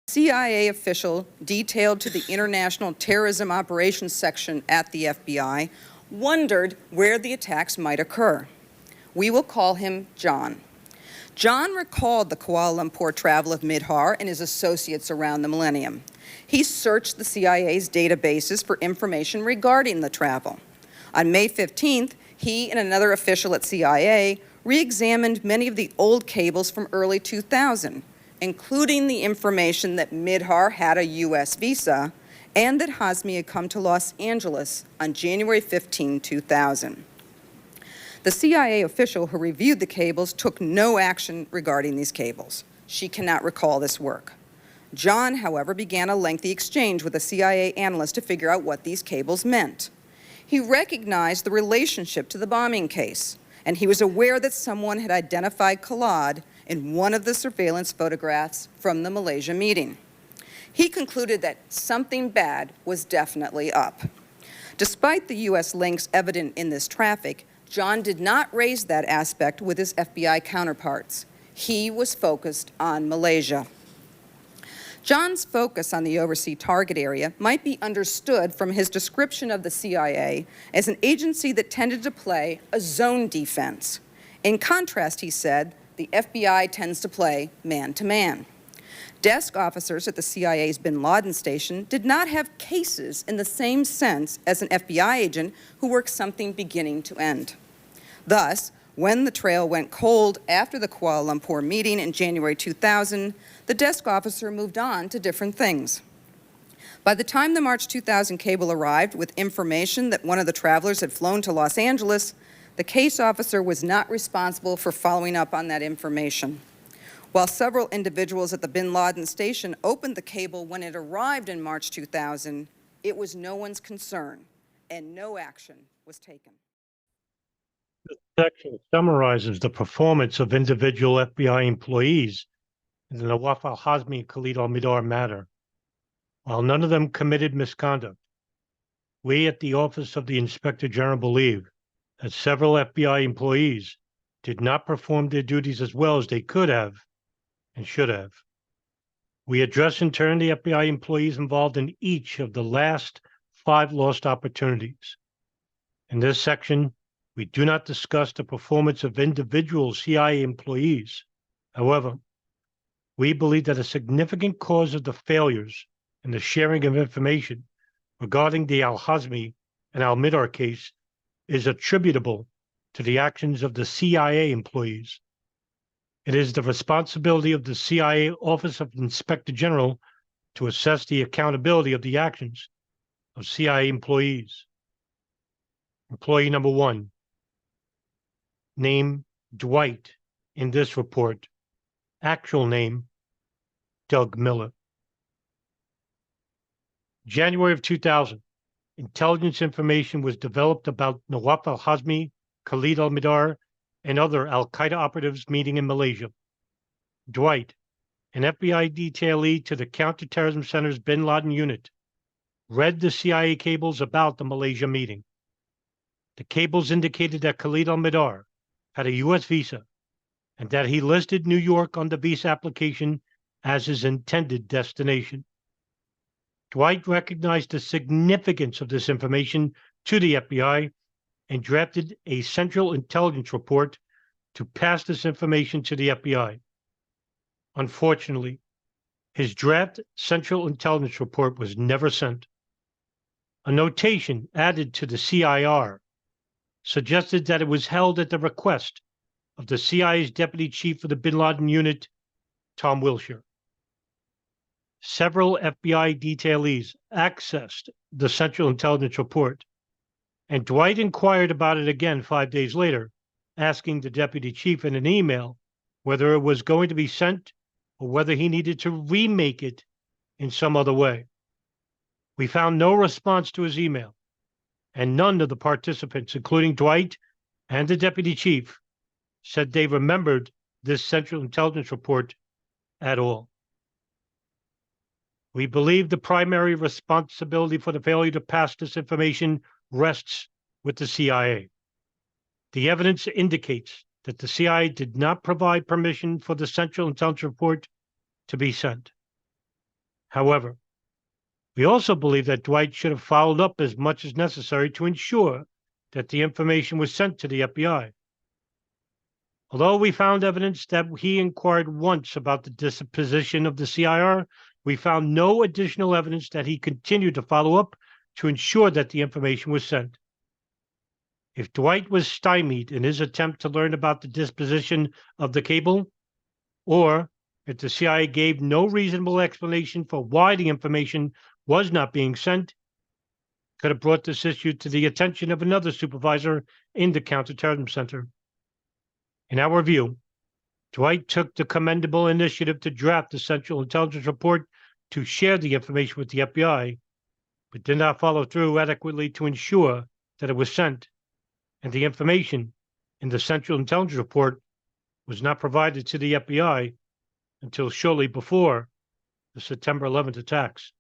CIA official detailed to the International Terrorism Operations Section at the FBI wondered where the attacks might occur. We will call him John. John recalled the Kuala Lumpur travel of Mihdhar and his associates around the millennium. He searched the CIA's databases for information regarding the travel. On May 15th, he and another official at CIA re-examined many of the old cables from early 2000, including the information that Mihdhar had a U.S. visa and that Hazmi had come to Los Angeles on January 15, 2000. The CIA official who reviewed the cables took no action regarding these cables. She cannot recall this work. John, however, began a lengthy exchange with a CIA analyst to figure out what these cables meant. He recognized the relationship to the bombing case, and he was aware that someone had identified Khalid in one of the surveillance photographs from the Malaysia meeting. He concluded that something bad was definitely up. Despite the U.S. links evident in this traffic, John did not raise that aspect with his FBI counterparts. He was focused on Malaysia. John's focus on the overseas target area might be understood from his description of the CIA as an agency that tended to play a zone defense. In contrast, he said, the FBI tends to play man-to-man. Desk officers at the CIA's bin Laden station did not have cases in the same sense as an FBI agent who worked something beginning to end. Thus, when the trail went cold after the Kuala Lumpur meeting in January 2000, the desk officer moved on to different things. By the time the March 2000 cable arrived with information that one of the travelers had flown to Los Angeles, the case officer was not responsible for following up on that information. While several individuals at the bin Laden station opened the cable when it arrived in March 2000, it was no one's concern, and no action was taken. This section summarizes the performance of individual FBI employees in the Nawaf al-Hazmi and Khalid al-Mihdhar matter. While none of them committed misconduct, we at the Office of the Inspector General believe that several FBI employees did not perform their duties as well as they could have and should have. We address in turn the FBI employees involved in each of the last 5 lost opportunities. In this section, we do not discuss the performance of individual CIA employees. However, we believe that a significant cause of the failures in the sharing of information regarding the al-Hazmi and al-Mihdhar case is attributable to the actions of the CIA employees. It is the responsibility of the CIA Office of Inspector General to assess the accountability of the actions of CIA employees. Employee number 1, name Dwight in this report, actual name Doug Miller. January of 2000, intelligence information was developed about Nawaf al-Hazmi, Khalid al-Mihdhar, and other al-Qaeda operatives meeting in Malaysia. Dwight, an FBI detailee to the Counterterrorism Center's bin Laden unit, read the CIA cables about the Malaysia meeting. The cables indicated that Khalid al-Mihdhar had a U.S. visa and that he listed New York on the visa application as his intended destination. Dwight recognized the significance of this information to the FBI and drafted a Central Intelligence Report to pass this information to the FBI. Unfortunately, his draft Central Intelligence Report was never sent. A notation added to the CIR suggested that it was held at the request of the CIA's Deputy Chief of the Bin Laden Unit, Tom Wilshire. Several FBI detailees accessed the Central Intelligence Report, and Dwight inquired about it again 5 days later, asking the Deputy Chief in an email whether it was going to be sent or whether he needed to remake it in some other way. We found no response to his email, and none of the participants, including Dwight and the Deputy Chief, said they remembered this Central Intelligence Report at all. We believe the primary responsibility for the failure to pass this information rests with the CIA. The evidence indicates that the CIA did not provide permission for the Central Intelligence Report to be sent. However, we also believe that Dwight should have followed up as much as necessary to ensure that the information was sent to the FBI. Although we found evidence that he inquired once about the disposition of the CIR, we found no additional evidence that he continued to follow up to ensure that the information was sent. If Dwight was stymied in his attempt to learn about the disposition of the cable, or if the CIA gave no reasonable explanation for why the information was not being sent, could have brought this issue to the attention of another supervisor in the counterterrorism center. In our view, Dwight took the commendable initiative to draft the Central Intelligence Report to share the information with the FBI, but did not follow through adequately to ensure that it was sent, and the information in the Central Intelligence Report was not provided to the FBI until shortly before the September 11th attacks.